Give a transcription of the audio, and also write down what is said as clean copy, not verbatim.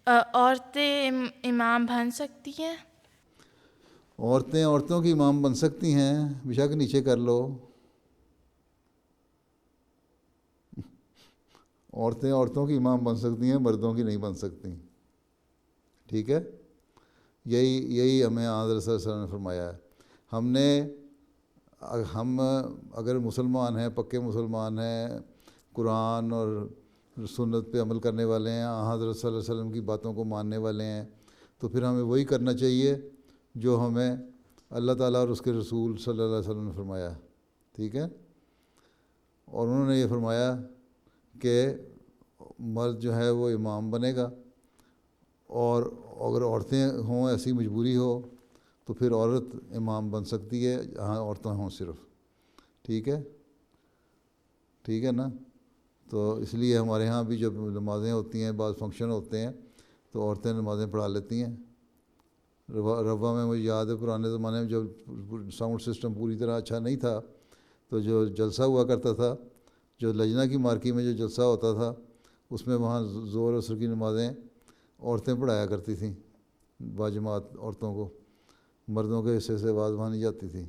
عورتیں امام بن سکتی ہیں؟ عورتیں عورتوں کی امام بن سکتی ہیں، بے شک نیچے کر لو. عورتیں عورتوں کی امام بن سکتی ہیں، مردوں کی نہیں بن سکتی. ٹھیک ہے، یہی ہمیں حضرت صلی اللہ علیہ وسلم نے فرمایا ہے. ہم اگر مسلمان ہیں، پکے مسلمان ہیں، قرآن اور سنت پہ عمل کرنے والے ہیں، حضرت صلی اللہ علیہ وسلم کی باتوں کو ماننے والے ہیں، تو پھر ہمیں وہی کرنا چاہیے جو ہمیں اللہ تعالیٰ اور اس کے رسول صلی اللہ علیہ وسلم نے فرمایا. ٹھیک ہے، اور انہوں نے یہ فرمایا کہ مرد جو ہے وہ امام بنے گا، اور اگر عورتیں ہوں، ایسی مجبوری ہو، تو پھر عورت امام بن سکتی ہے جہاں عورتیں ہوں صرف. ٹھیک ہے، ٹھیک ہے نا. تو اس لیے ہمارے ہاں بھی جب نمازیں ہوتی ہیں، بعض فنکشن ہوتے ہیں، تو عورتیں نمازیں پڑھا لیتی ہیں. روا میں مجھے یاد ہے پرانے زمانے میں جب ساؤنڈ سسٹم پوری طرح اچھا نہیں تھا، تو جو جلسہ ہوا کرتا تھا، جو لجنہ کی مارکی میں جو جلسہ ہوتا تھا، اس میں وہاں ظہر عصر کی نمازیں عورتیں پڑھایا کرتی تھیں باجماعت عورتوں کو، مردوں کے حصے سے آواز وہاں نہیں جاتی تھی.